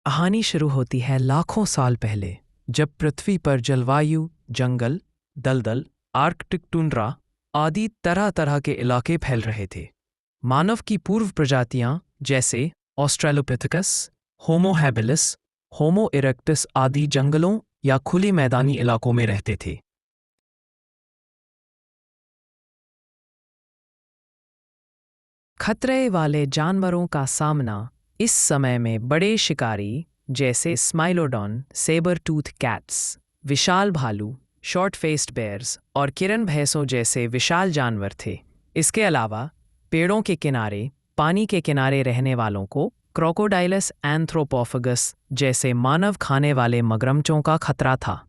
कहानी शुरू होती है लाखों साल पहले, जब पृथ्वी पर जलवायु, जंगल, दलदल, आर्कटिक टुंड्रा आदि तरह तरह के इलाके फैल रहे थे। मानव की पूर्व प्रजातियां जैसे ऑस्ट्रेलोपिथेकस, होमो हैबिलिस, होमो इरेक्टस आदि जंगलों या खुले मैदानी इलाकों में रहते थे। खतरे वाले जानवरों का सामना इस समय में बड़े शिकारी जैसे स्माइलोडॉन, सेबर टूथ कैट्स, विशाल भालू, शॉर्ट फेस्ड बेयर्स और किरण भैंसों जैसे विशाल जानवर थे। इसके अलावा पेड़ों के किनारे, पानी के किनारे रहने वालों को क्रोकोडाइलस एंथ्रोपोफागस जैसे मानव खाने वाले मगरमच्छों का खतरा था।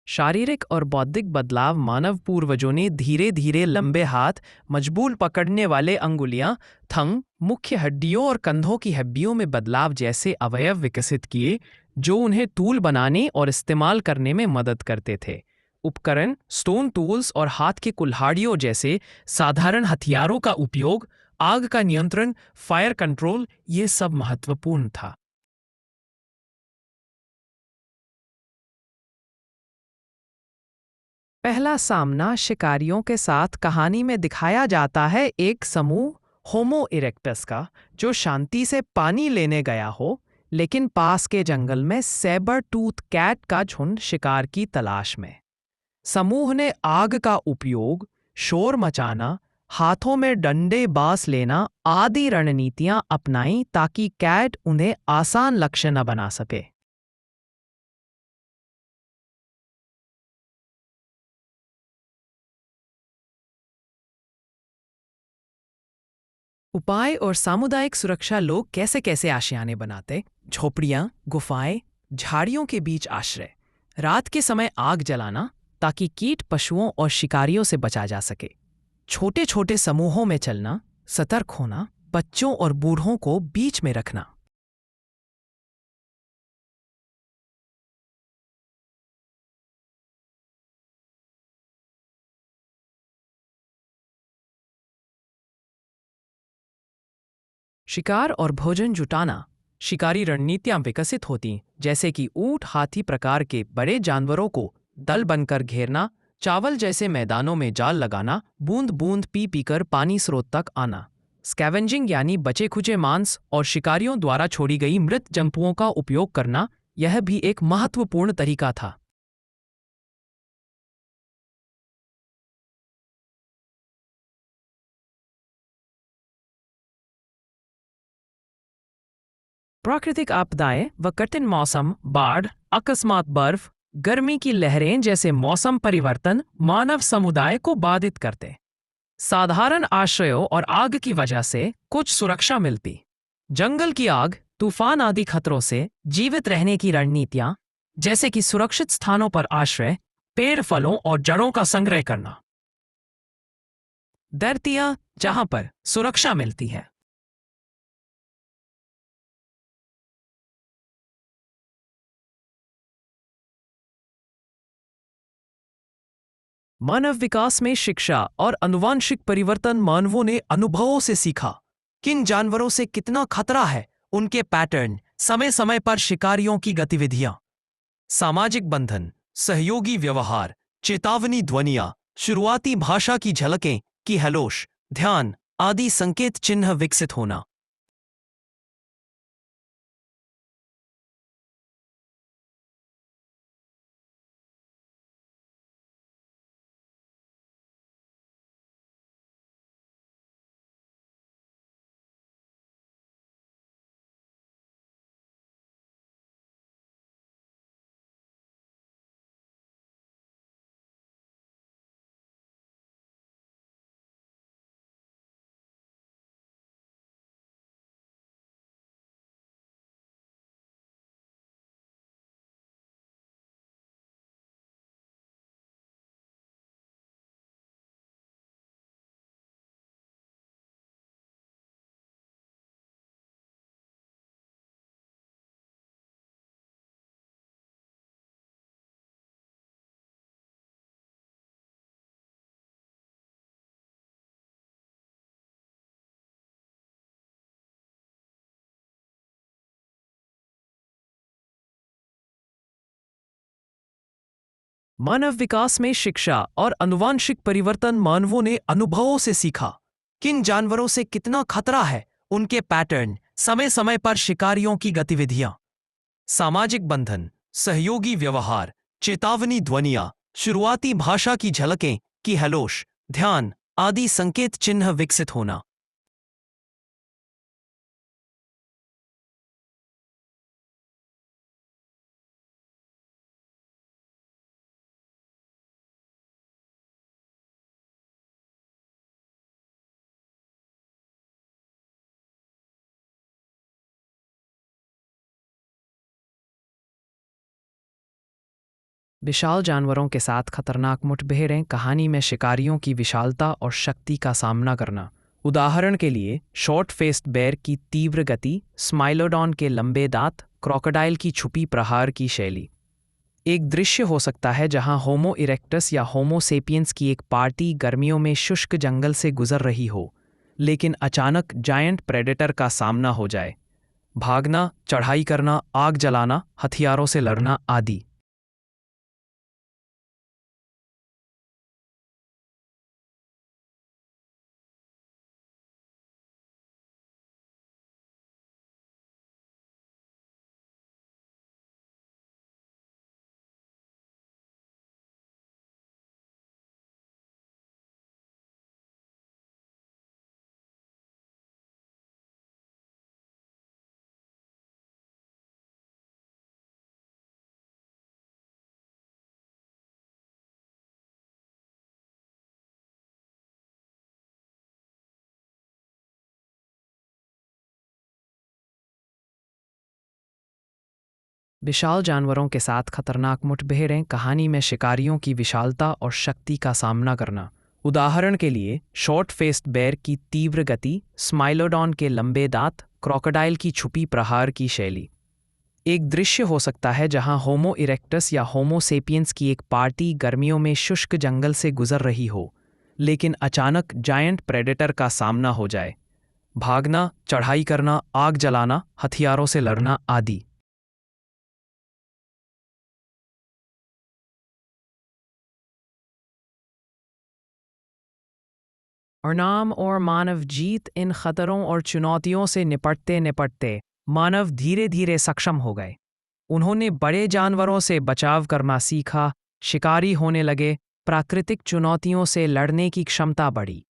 शारीरिक और बौद्धिक बदलाव मानव पूर्वजों ने धीरे धीरे लंबे हाथ, मजबूत पकड़ने वाले अंगुलियां, थंग, मुख्य हड्डियों और कंधों की हड्डियों में बदलाव जैसे अवयव विकसित किए, जो उन्हें टूल बनाने और इस्तेमाल करने में मदद करते थे। उपकरण, स्टोन टूल्स और हाथ के कुल्हाड़ियों जैसे साधारण हथियारों का उपयोग, आग का नियंत्रण, फायर कंट्रोल, ये सब महत्वपूर्ण था। पहला सामना शिकारियों के साथ कहानी में दिखाया जाता है एक समूह होमो इरेक्टस का, जो शांति से पानी लेने गया हो, लेकिन पास के जंगल में सैबर टूथ कैट का झुंड शिकार की तलाश में। समूह ने आग का उपयोग, शोर मचाना, हाथों में डंडे बांस लेना आदि रणनीतियां अपनाई ताकि कैट उन्हें आसान लक्ष्य न बना सके। उपाय और सामुदायिक सुरक्षा लोग कैसे कैसे आशियाने बनाते। झोपड़ियां, गुफाएं, झाड़ियों के बीच आश्रय, रात के समय आग जलाना ताकि कीट, पशुओं और शिकारियों से बचा जा सके। छोटे छोटे समूहों में चलना, सतर्क होना, बच्चों और बूढ़ों को बीच में रखना। शिकार और भोजन जुटाना, शिकारी रणनीतियां विकसित होती, जैसे कि ऊंट, हाथी प्रकार के बड़े जानवरों को दल बनकर घेरना, चावल जैसे मैदानों में जाल लगाना, बूंद बूंद पी पीकर पानी स्रोत तक आना। स्कैवेंजिंग यानी बचे खुचे मांस और शिकारियों द्वारा छोड़ी गई मृत जंतुओं का उपयोग करना, यह भी एक महत्वपूर्ण तरीका था। प्राकृतिक आपदाएं व कठिन मौसम, बाढ़, अकस्मात बर्फ, गर्मी की लहरें जैसे मौसम परिवर्तन मानव समुदाय को बाधित करते। साधारण आश्रयों और आग की वजह से कुछ सुरक्षा मिलती। जंगल की आग, तूफान आदि खतरों से जीवित रहने की रणनीतियां, जैसे कि सुरक्षित स्थानों पर आश्रय, पेड़, फलों और जड़ों का संग्रह करना। धरतियां जहां पर सुरक्षा मिलती है। मानव विकास में शिक्षा और आनुवंशिक परिवर्तन, मानवों ने अनुभवों से सीखा किन जानवरों से कितना खतरा है, उनके पैटर्न, समय समय पर शिकारियों की गतिविधियां। सामाजिक बंधन, सहयोगी व्यवहार, चेतावनी ध्वनियां, शुरुआती भाषा की झलकें की हेलोश, ध्यान आदि संकेत चिन्ह विकसित होना। मानव विकास में शिक्षा और आनुवांशिक परिवर्तन मानवों ने अनुभवों से सीखा। किन जानवरों से कितना खतरा है, उनके पैटर्न, समय समय पर शिकारियों की गतिविधियां। सामाजिक बंधन, सहयोगी व्यवहार, चेतावनी ध्वनियां, शुरुआती भाषा की झलकें की हलोश, ध्यान आदि संकेत चिन्ह विकसित होना। विशाल जानवरों के साथ खतरनाक मुठभेड़ें कहानी में शिकारियों की विशालता और शक्ति का सामना करना। उदाहरण के लिए शॉर्ट फेस्ड बेर की तीव्र गति, स्माइलोडॉन के लंबे दांत, क्रोकोडाइल की छुपी प्रहार की शैली। एक दृश्य हो सकता है जहां होमो इरेक्टस या होमो सेपियंस की एक पार्टी गर्मियों में शुष्क जंगल से गुजर रही हो, लेकिन अचानक जायंट प्रेडेटर का सामना हो जाए। भागना, चढ़ाई करना, आग जलाना, हथियारों से लड़ना आदि। विशाल जानवरों के साथ खतरनाक मुठभेड़ें कहानी में शिकारियों की विशालता और शक्ति का सामना करना। उदाहरण के लिए शॉर्ट फेस्ड बेर की तीव्र गति, स्माइलोडॉन के लंबे दांत, क्रोकोडाइल की छुपी प्रहार की शैली। एक दृश्य हो सकता है जहां होमो इरेक्टस या होमो सेपियंस की एक पार्टी गर्मियों में शुष्क जंगल से गुजर रही हो, लेकिन अचानक जायंट प्रेडेटर का सामना हो जाए। भागना, चढ़ाई करना, आग जलाना, हथियारों से लड़ना आदि। परिणाम और मानव जीत। इन खतरों और चुनौतियों से निपटते निपटते मानव धीरे धीरे सक्षम हो गए। उन्होंने बड़े जानवरों से बचाव करना सीखा, शिकारी होने लगे, प्राकृतिक चुनौतियों से लड़ने की क्षमता बढ़ी।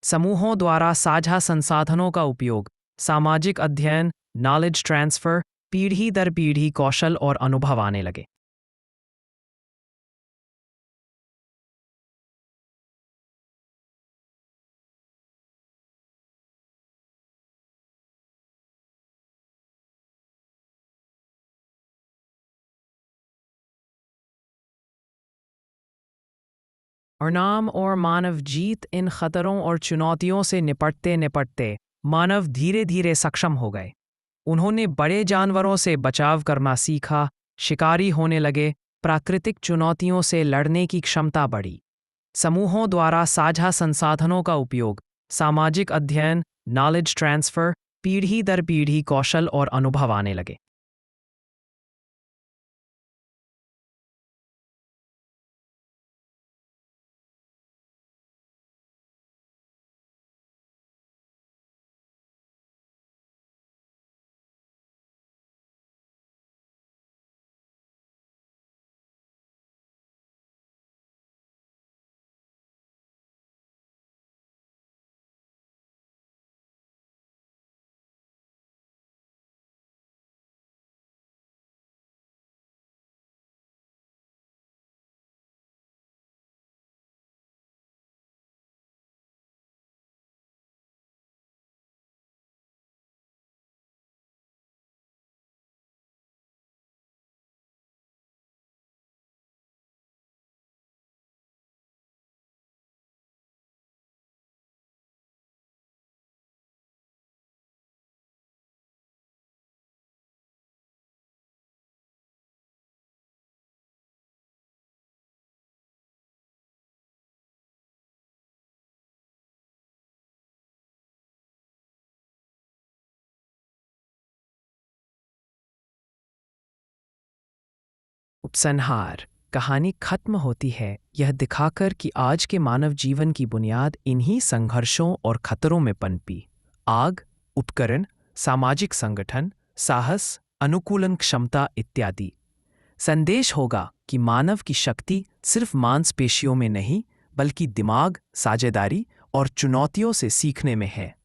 समूहों द्वारा साझा संसाधनों का उपयोग, सामाजिक अध्ययन, नॉलेज ट्रांसफर, पीढ़ी दर पीढ़ी कौशल और अनुभव आने लगे। परिणाम और मानव जीत। इन खतरों और चुनौतियों से निपटते निपटते मानव धीरे धीरे सक्षम हो गए। उन्होंने बड़े जानवरों से बचाव करना सीखा, शिकारी होने लगे, प्राकृतिक चुनौतियों से लड़ने की क्षमता बढ़ी। समूहों द्वारा साझा संसाधनों का उपयोग, सामाजिक अध्ययन, नॉलेज ट्रांसफर, पीढ़ी दर पीढ़ी कौशल और अनुभव आने लगे। उपसंहार। कहानी खत्म होती है यह दिखाकर कि आज के मानव जीवन की बुनियाद इन्हीं संघर्षों और खतरों में पनपी। आग, उपकरण, सामाजिक संगठन, साहस, अनुकूलन क्षमता इत्यादि। संदेश होगा कि मानव की शक्ति सिर्फ मांसपेशियों में नहीं, बल्कि दिमाग, साझेदारी और चुनौतियों से सीखने में है।